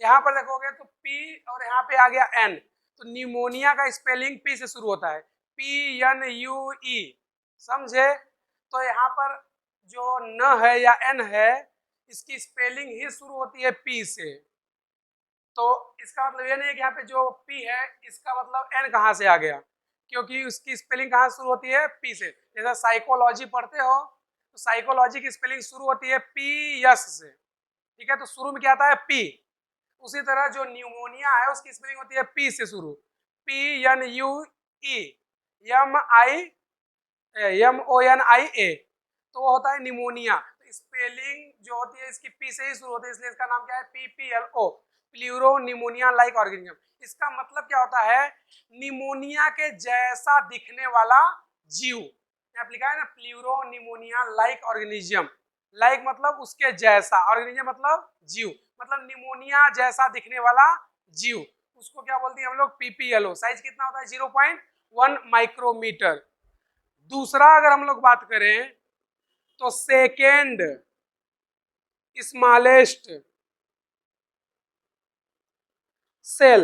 यहाँ पर देखोगे तो पी और यहाँ पे आ गया एन, तो निमोनिया का स्पेलिंग पी से शुरू होता है, PNUE, समझे। तो यहाँ पर जो न है या एन है, इसकी स्पेलिंग ही शुरू होती है पी से। तो इसका मतलब ये नहीं है कि यहाँ पे जो पी है इसका मतलब एन कहाँ से आ गया, क्योंकि उसकी स्पेलिंग कहाँ शुरू होती है, पी से। जैसा साइकोलॉजी पढ़ते हो तो साइकोलॉजी की स्पेलिंग शुरू होती है PS से, ठीक है, तो शुरू में क्या आता है पी। उसी तरह जो न्यूमोनिया है उसकी स्पेलिंग होती है पी से शुरू, PNUE, MONIA, तो वो होता है निमोनिया। तो स्पेलिंग जो होती है इसकी पी से ही शुरू होती है, इसलिए इसका नाम क्या है, PPLO, pleuro pneumonia like organism. इसका मतलब क्या होता है, निमोनिया के जैसा दिखने वाला जीव। यहाँ लिखा है ना, pleuro pneumonia like organism, like मतलब उसके जैसा, ऑर्गेनिज्म मतलब जीव, मतलब निमोनिया जैसा दिखने वाला जीव, उसको क्या बोलते हैं हम लोग, PPLO। साइज कितना होता है, 0.1 माइक्रोमीटर। दूसरा अगर हम लोग बात करें तो सेकेंड स्मॉलेस्ट सेल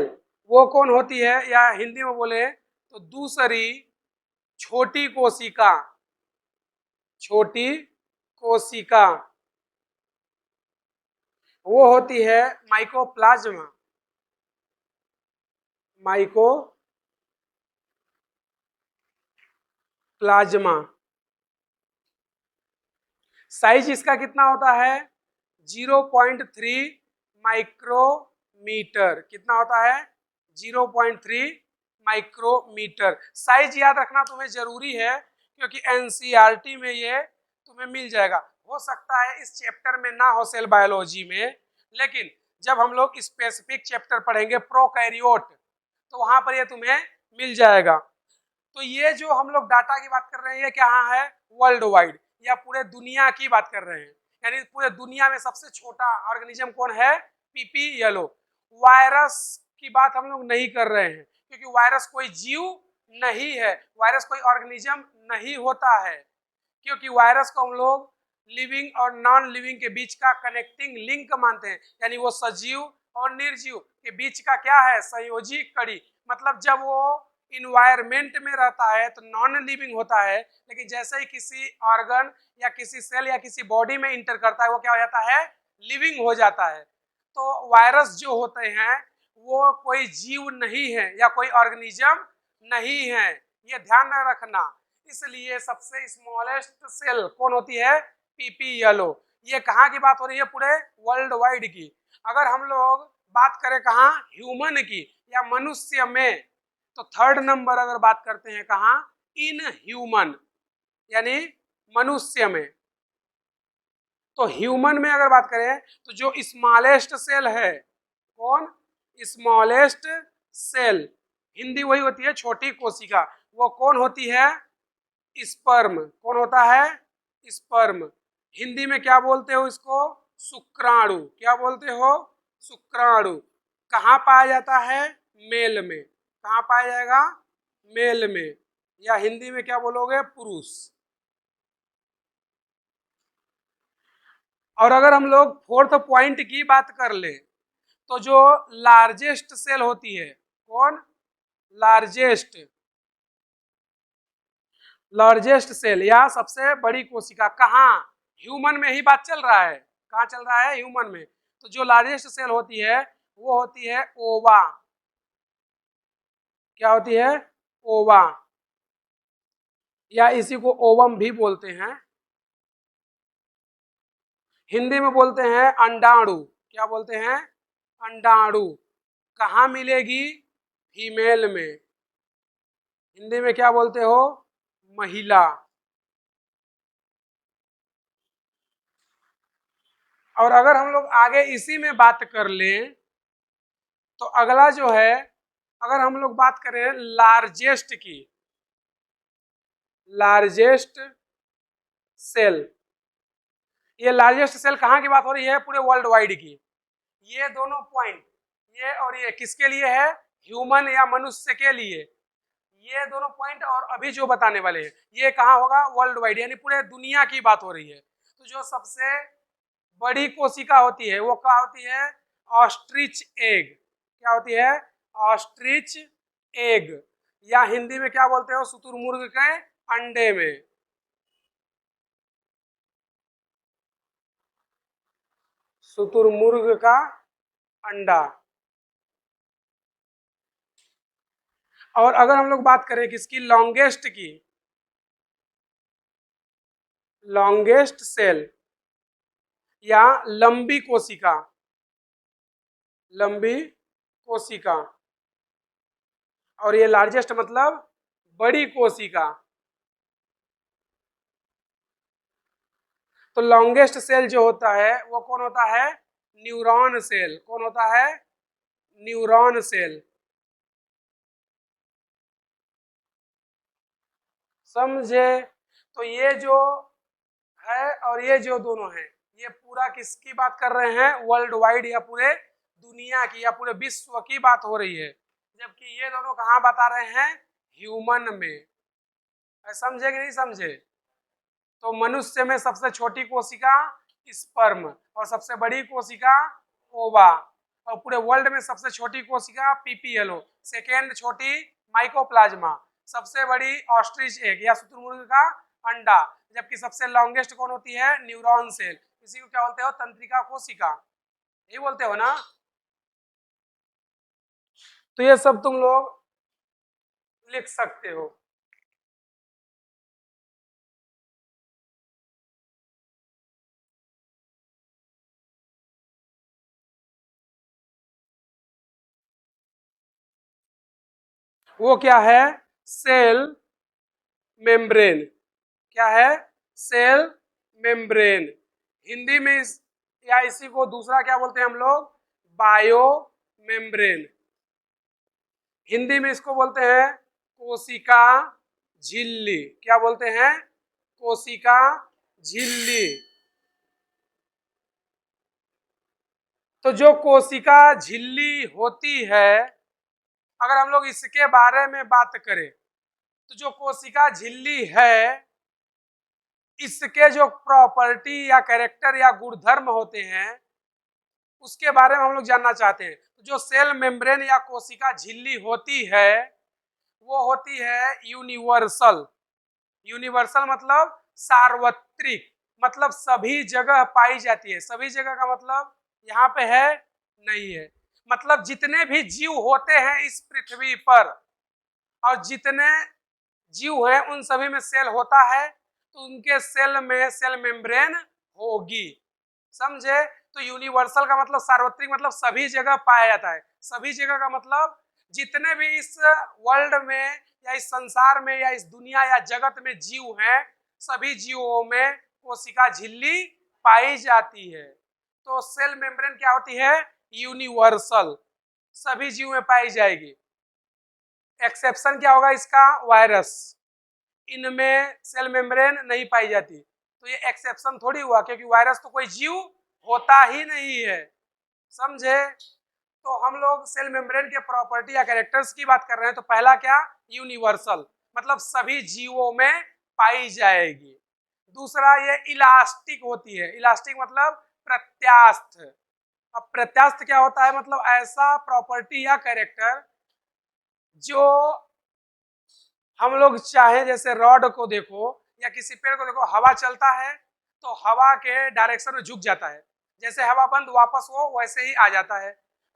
वो कौन होती है, या हिंदी में बोले तो दूसरी छोटी कोशिका, छोटी कोशिका वो होती है माइकोप्लाज्मा, माइकोप्लाज्मा। साइज इसका कितना होता है, 0.3 माइक्रोमीटर। कितना होता है, 0.3 माइक्रोमीटर। साइज याद रखना तुम्हें जरूरी है, क्योंकि एनसीईआरटी में ये तुम्हें मिल जाएगा। हो सकता है इस चैप्टर में ना हो, सेल बायोलॉजी में, लेकिन जब हम लोग स्पेसिफिक चैप्टर पढ़ेंगे प्रोकैरियोट, तो वहां पर ये तुम्हें मिल जाएगा। तो ये जो हम लोग डाटा की बात कर रहे हैं, ये क्या है, वर्ल्ड वाइड या पूरे दुनिया की बात कर रहे हैं, यानी पूरे दुनिया में सबसे छोटा ऑर्गेनिज्म कौन है, PPLO। वायरस की बात हम लोग नहीं कर रहे हैं, क्योंकि वायरस कोई जीव नहीं है, वायरस कोई ऑर्गेनिज्म नहीं होता है, क्योंकि वायरस को हम लोग लिविंग और नॉन लिविंग के बीच का कनेक्टिंग लिंक मानते हैं, यानी वो सजीव और निर्जीव के बीच का क्या है, संयोजी कड़ी। मतलब जब वो इन्वायरमेंट में रहता है तो नॉन लिविंग होता है, लेकिन जैसे ही किसी ऑर्गन या किसी सेल या किसी बॉडी में इंटर करता है, वो क्या हो जाता है, लिविंग हो जाता है। तो वायरस जो होते हैं वो कोई जीव नहीं है या कोई ऑर्गेनिज्म नहीं है, ये ध्यान न रखना। इसलिए सबसे स्मॉलेस्ट सेल कौन होती है, PPLO। ये कहाँ की बात हो रही है, पूरे वर्ल्ड वाइड की। अगर हम लोग बात करें कहाँ, ह्यूमन की या मनुष्य में, तो थर्ड नंबर अगर बात करते हैं कहाँ, इन ह्यूमन, यानी मनुष्य में। तो ह्यूमन में अगर बात करें तो जो स्मॉलेस्ट सेल है, कौन, स्मॉलेस्ट सेल, हिंदी वही होती है छोटी कोशिका, वो कौन होती है, स्पर्म। कौन होता है, स्पर्म। हिंदी में क्या बोलते हो इसको, शुक्राणु। क्या बोलते हो, शुक्राणु। कहाँ पाया जाता है, मेल में। कहाँ पाया जाएगा, मेल में, या हिंदी में क्या बोलोगे, पुरुष। और अगर हम लोग फोर्थ पॉइंट की बात कर ले, तो जो लार्जेस्ट सेल होती है, कौन, लार्जेस्ट, लार्जेस्ट सेल या सबसे बड़ी कोशिका, कहाँ, ह्यूमन में ही बात चल रहा है, कहाँ चल रहा है, ह्यूमन में। तो जो लार्जेस्ट सेल होती है वो होती है ओवा। क्या होती है, ओवा, या इसी को ओवम भी बोलते हैं, हिंदी में बोलते हैं अंडाणु। क्या बोलते हैं, अंडाणु। कहाँ मिलेगी, फीमेल में। हिंदी में क्या बोलते हो, महिला। और अगर हम लोग आगे इसी में बात कर लें, तो अगला जो है, अगर हम लोग बात करें लार्जेस्ट की, लार्जेस्ट सेल, ये लार्जेस्ट सेल कहाँ की बात हो रही है, पूरे वर्ल्ड वाइड की। ये दोनों पॉइंट, ये और ये किसके लिए है, ह्यूमन या मनुष्य के लिए। ये दोनों पॉइंट और अभी जो बताने वाले हैं ये कहाँ होगा, वर्ल्ड वाइड, यानी पूरे दुनिया की बात हो रही है। तो जो सबसे बड़ी कोशिका होती है वो क्या होती है, ऑस्ट्रिच एग। क्या होती है, ऑस्ट्रिच एग, या हिंदी में क्या बोलते हो, शुतुरमुर्ग के अंडे में। शुतुरमुर्ग का अंडा। और अगर हम लोग बात करें किसकी, लॉन्गेस्ट की, लॉन्गेस्ट सेल या लंबी कोशिका, लंबी कोशिका, और ये लार्जेस्ट मतलब बड़ी कोशिका। तो लॉन्गेस्ट सेल जो होता है वो कौन होता है, न्यूरॉन सेल। कौन होता है, न्यूरॉन सेल। समझे। तो ये जो है और ये जो दोनों है, ये पूरा किसकी बात कर रहे हैं, वर्ल्ड वाइड या पूरे दुनिया की या पूरे विश्व की बात हो रही है। जबकि ये दोनों कहाँ बता रहे हैं, ह्यूमन में। समझे कि नहीं समझे। तो मनुष्य में सबसे छोटी कोशिका स्पर्म, और सबसे बड़ी कोशिका ओवा, और पूरे वर्ल्ड में सबसे छोटी कोशिका पीपीएलओ, सेकेंड छोटी माइकोप्लाज्मा, सबसे बड़ी ऑस्ट्रिच एग या शुतुरमुर्ग का अंडा, जबकि सबसे लॉन्गेस्ट कौन होती है, न्यूरॉन सेल। इसी को क्या बोलते हो, तंत्रिका कोशिका, यही बोलते हो ना। तो ये सब तुम लोग लिख सकते हो। वो क्या है, सेल मेम्ब्रेन। क्या है, सेल मेम्ब्रेन। हिंदी में या इसी को दूसरा क्या बोलते हैं हम लोग, बायो मेम्ब्रेन। हिंदी में इसको बोलते हैं कोशिका झिल्ली। क्या बोलते हैं, कोशिका झिल्ली। तो जो कोशिका झिल्ली होती है, अगर हम लोग इसके बारे में बात करें तो जो कोशिका झिल्ली है इसके जो प्रॉपर्टी या कैरेक्टर या गुणधर्म होते हैं उसके बारे में हम लोग जानना चाहते हैं। तो जो सेल मेम्ब्रेन या कोशिका झिल्ली होती है वो होती है यूनिवर्सल। यूनिवर्सल मतलब सार्वत्रिक, मतलब सभी जगह पाई जाती है। सभी जगह का मतलब यहाँ पे है नहीं है, मतलब जितने भी जीव होते हैं इस पृथ्वी पर और जितने जीव हैं उन सभी में सेल होता है, तो उनके सेल में सेल मेम्ब्रेन होगी। समझे। तो यूनिवर्सल का मतलब सार्वत्रिक, मतलब सभी जगह पाया जाता है। सभी जगह का मतलब जितने भी इस वर्ल्ड में या इस संसार में या इस दुनिया या जगत में जीव हैं सभी जीवों में कोशिका झिल्ली पाई जाती है। तो सेल मेम्ब्रेन क्या होती है, यूनिवर्सल, सभी जीव में पाई जाएगी। एक्सेप्शन क्या होगा इसका, वायरस, इनमें सेल मेम्ब्रेन नहीं पाई जाती। तो ये एक्सेप्शन थोड़ी हुआ, क्योंकि वायरस तो कोई जीव होता ही नहीं है। समझे। तो हम लोग सेल मेम्ब्रेन के प्रॉपर्टी या कैरेक्टर्स की बात कर रहे हैं। तो पहला क्या, यूनिवर्सल, मतलब सभी जीवों में पाई जाएगी। दूसरा ये इलास्टिक होती है। इलास्टिक मतलब प्रत्यास्थ। अब प्रत्यास्थ क्या होता है, मतलब ऐसा प्रॉपर्टी या कैरेक्टर जो हम लोग चाहे, जैसे रॉड को देखो या किसी पेड़ को देखो, हवा चलता है तो हवा के डायरेक्शन में झुक जाता है, जैसे हवा बंद वापस वो वैसे ही आ जाता है।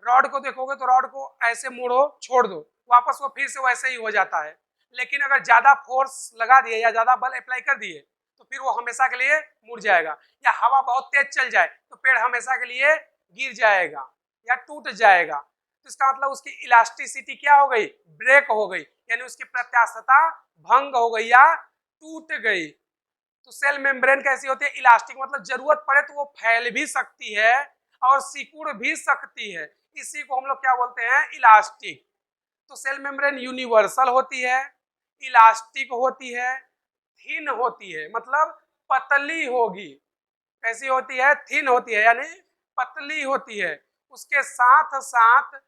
रॉड को देखोगे तो रॉड को ऐसे मोड़ो छोड़ दो वापस वो फिर से वैसे ही हो जाता है। लेकिन अगर ज्यादा फोर्स लगा दिए या ज्यादा बल अप्लाई कर दिए तो फिर वो हमेशा के लिए मुड़ जाएगा। या हवा बहुत तेज चल जाए तो पेड़ हमेशा के लिए गिर जाएगा या टूट जाएगा। तो इसका मतलब उसकी इलास्टिसिटी क्या हो गई, ब्रेक हो गई, यानी उसकी प्रत्यास्थता भंग हो गई या टूट गई। तो सेल मेम्ब्रेन कैसी होती है, इलास्टिक, मतलब जरूरत पड़े तो वो फैल भी सकती है और सिकुड़ भी सकती है। इसी को हम लोग क्या बोलते हैं, इलास्टिक। तो सेल मेम्ब्रेन यूनिवर्सल होती है, इलास्टिक होती है, थिन होती है, मतलब पतली होगी। कैसी होती है, थिन होती है यानी पतली होती है। उसके साथ साथ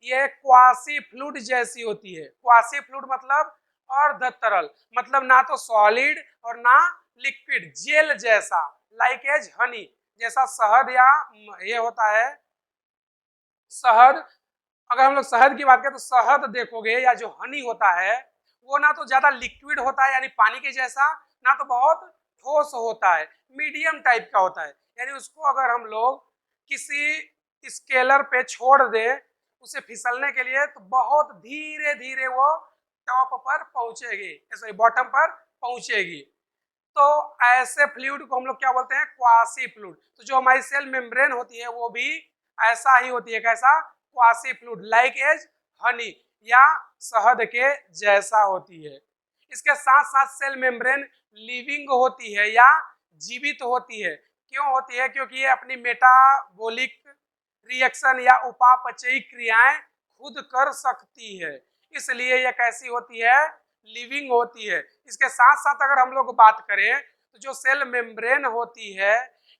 ये क्वासी फ्लूइड जैसी होती है। क्वासी फ्लूइड मतलब अर्ध तरल, मतलब ना तो सॉलिड और ना लिक्विड, जेल जैसा, लाइक एज हनी, जैसा शहद या ये होता है शहद। अगर हम लोग शहद की बात करें तो शहद देखोगे या जो हनी होता है वो ना तो ज्यादा लिक्विड होता है यानी पानी के जैसा, ना तो बहुत ठोस होता है, मीडियम टाइप का होता है। यानी उसको अगर हम लोग किसी स्केलर पे छोड़ दें उसे फिसलने के लिए तो बहुत धीरे धीरे वो टॉप पर पहुंचेगी, सॉरी बॉटम पर पहुंचेगी। तो ऐसे फ्लूइड को हम लोग क्या बोलते हैं, क्वासी फ्लूइड। तो जो हमारी सेल मेम्ब्रेन होती है वो भी ऐसा ही होती है, कैसा, quasi fluid, like as honey या शहद के जैसा होती है। इसके साथ साथ सेल मेम्ब्रेन लिविंग होती है या जीवित होती है। क्यों होती है, क्योंकि ये अपनी मेटाबॉलिक रिएक्शन या उपापचयी क्रियाएं खुद कर सकती है, इसलिए ये कैसी होती है, लिविंग होती है। इसके साथ साथ अगर हम लोग बात करें तो जो सेल मेम्ब्रेन होती है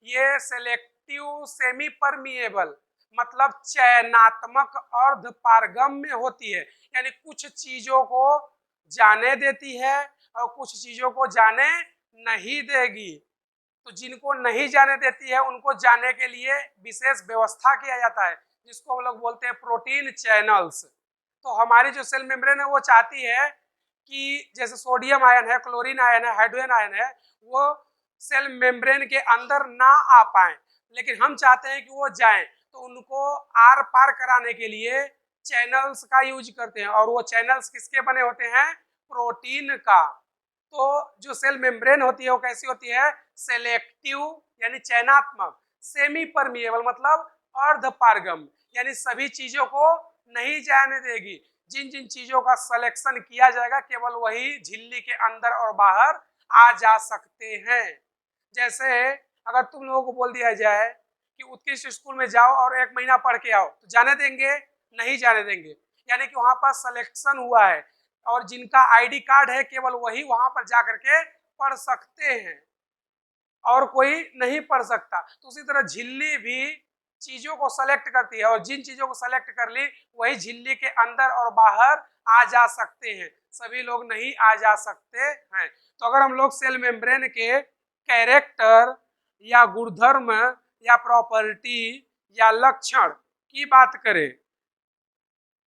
ये सेलेक्टिव सेमी परमिएबल, मतलब चयनात्मक अर्ध पारगम्य होती है। यानी कुछ चीजों को जाने देती है और कुछ चीजों को जाने नहीं देगी। तो जिनको नहीं जाने देती है उनको जाने के लिए विशेष व्यवस्था किया जाता है, जिसको हम लोग बोलते हैं प्रोटीन चैनल्स। तो हमारी जो सेल मेम्ब्रेन है वो चाहती है कि जैसे सोडियम आयन है, क्लोरीन आयन है, हाइड्रोजन आयन है, वो सेल मेम्ब्रेन के अंदर ना आ पाए, लेकिन हम चाहते हैं कि वो जाएं। तो उनको आर पार कराने के लिए चैनल्स का यूज करते हैं, और वो चैनल्स किसके बने होते हैं, प्रोटीन का। तो जो सेल मेम्ब्रेन होती है वो कैसी होती है, सेलेक्टिव यानी चयनात्मक, सेमी परमिएबल मतलब अर्ध पारगम, यानी सभी चीजों को नहीं जाने देगी। जिन जिन चीजों का सिलेक्शन किया जाएगा केवल वही झिल्ली के अंदर और बाहर आ जा सकते हैं। जैसे अगर तुम लोगों को बोल दिया जाए कि उत्कृष्ट स्कूल में जाओ और 1 महीना पढ़ के आओ, तो जाने देंगे, नहीं जाने देंगे। यानी कि वहां पर सिलेक्शन हुआ है और जिनका आईडी कार्ड है केवल वही वहां पर जाकर के पढ़ सकते हैं और कोई नहीं पढ़ सकता। तो उसी तरह झिल्ली भी चीजों को सेलेक्ट करती है और जिन चीजों को सेलेक्ट कर ली वही झिल्ली के अंदर और बाहर आ जा सकते हैं, सभी लोग नहीं आ जा सकते हैं। तो अगर हम लोग सेल मेम्ब्रेन के कैरेक्टर या गुणधर्म या प्रॉपर्टी या लक्षण की बात करें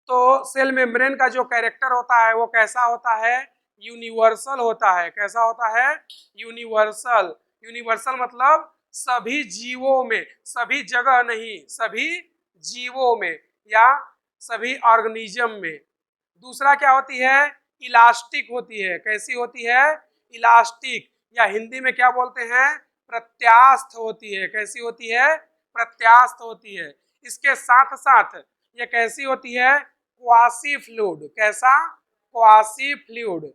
तो सेल मेम्ब्रेन का जो कैरेक्टर होता है वो कैसा होता है, यूनिवर्सल होता है। कैसा होता है, यूनिवर्सल। यूनिवर्सल मतलब सभी जीवों में, सभी जगह नहीं, सभी जीवों में या सभी ऑर्गेनिज्म में। दूसरा क्या होती है, इलास्टिक होती है। कैसी होती है, इलास्टिक, या हिंदी में क्या बोलते हैं, प्रत्यास्थ होती है। कैसी होती है, प्रत्यास्थ होती है। इसके साथ साथ ये कैसी होती है, क्वासी फ्लूइड। कैसा, क्वासी फ्लूइड।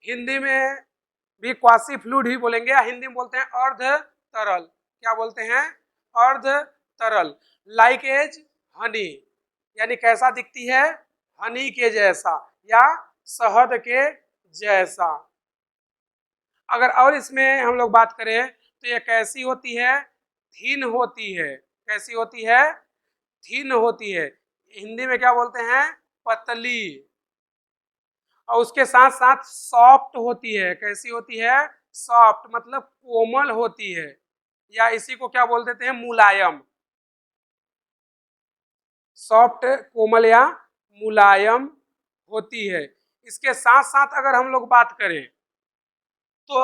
हिंदी में भी क्वासी फ्लूइड ही बोलेंगे या हिंदी में बोलते हैं अर्ध तरल। क्या बोलते हैं, अर्ध तरल, लाइक एज हनी, यानी कैसा दिखती है, हनी के जैसा या शहद के जैसा। अगर और इसमें हम लोग बात करें तो ये कैसी होती है, थीन होती है। कैसी होती है, थीन होती है। हिंदी में क्या बोलते हैं, पतली। और उसके साथ साथ सॉफ्ट होती है। कैसी होती है, सॉफ्ट मतलब कोमल होती है, या इसी को क्या बोल देते हैं, मुलायम। सॉफ्ट, कोमल या मुलायम होती है। इसके साथ साथ अगर हम लोग बात करें तो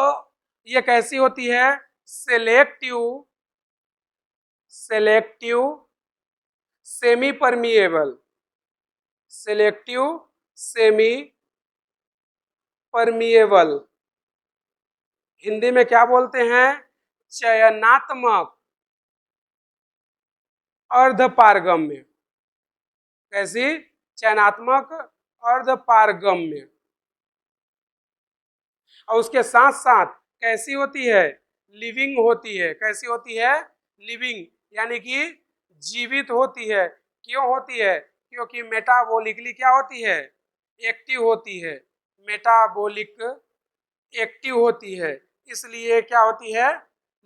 ये कैसी होती है, selective, selective semi permeable, selective semi permeable. Hindi में क्या बोलते हैं, चयनात्मक अर्धपारगम्य। कैसी, चयनात्मक अर्धपारगम्य। और उसके साथ साथ कैसी होती है, लिविंग होती है। कैसी होती है, लिविंग, यानी कि जीवित होती है। क्यों होती है, क्योंकि मेटाबॉलिकली क्या होती है, एक्टिव होती है। मेटाबॉलिक एक्टिव होती है, इसलिए क्या होती है,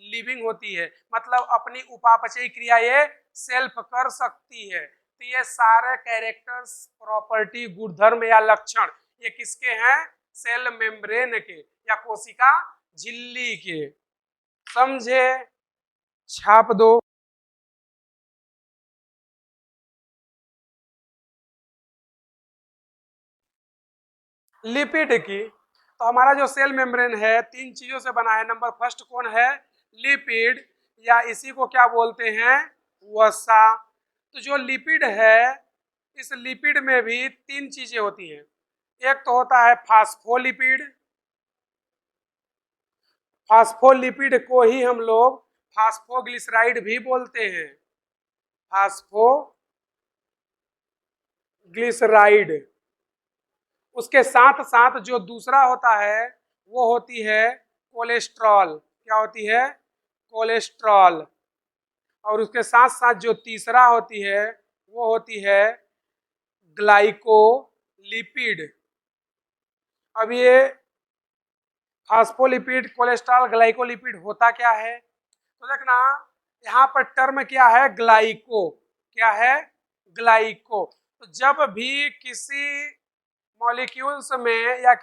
लिविंग होती है। मतलब अपनी उपापचयी क्रिया ये सेल्फ कर सकती है। तो ये सारे कैरेक्टर्स, प्रॉपर्टी, गुणधर्म या लक्षण ये किसके हैं? सेल मेम्ब्रेन के या कोशिका झिल्ली के। समझे? छाप दो। लिपिड की, तो हमारा जो सेल मेम्ब्रेन है 3 चीजों से बना है। नंबर फर्स्ट कौन है? लिपिड, या इसी को क्या बोलते हैं? वसा। तो जो लिपिड है, इस लिपिड में भी 3 चीजें होती हैं। एक तो होता है फास्फोलिपिड, फास्फोलिपिड को ही हम लोग फास्फोग्लिसराइड भी बोलते हैं, फास्फोग्लिसराइड। उसके साथ साथ जो दूसरा होता है वो होती है कोलेस्ट्रॉल। क्या होती है? कोलेस्ट्रॉल। और उसके साथ साथ जो तीसरा होती है वो होती है ग्लाइकोलिपिड। अब ये फास्फोलिपिड, कोलेस्ट्रॉल, ग्लाइकोलिपिड होता क्या है? तो देखना यहाँ पर टर्म क्या है? ग्लाइको। क्या है? ग्लाइको। तो जब भी किसी मॉलिक्यूल्स में या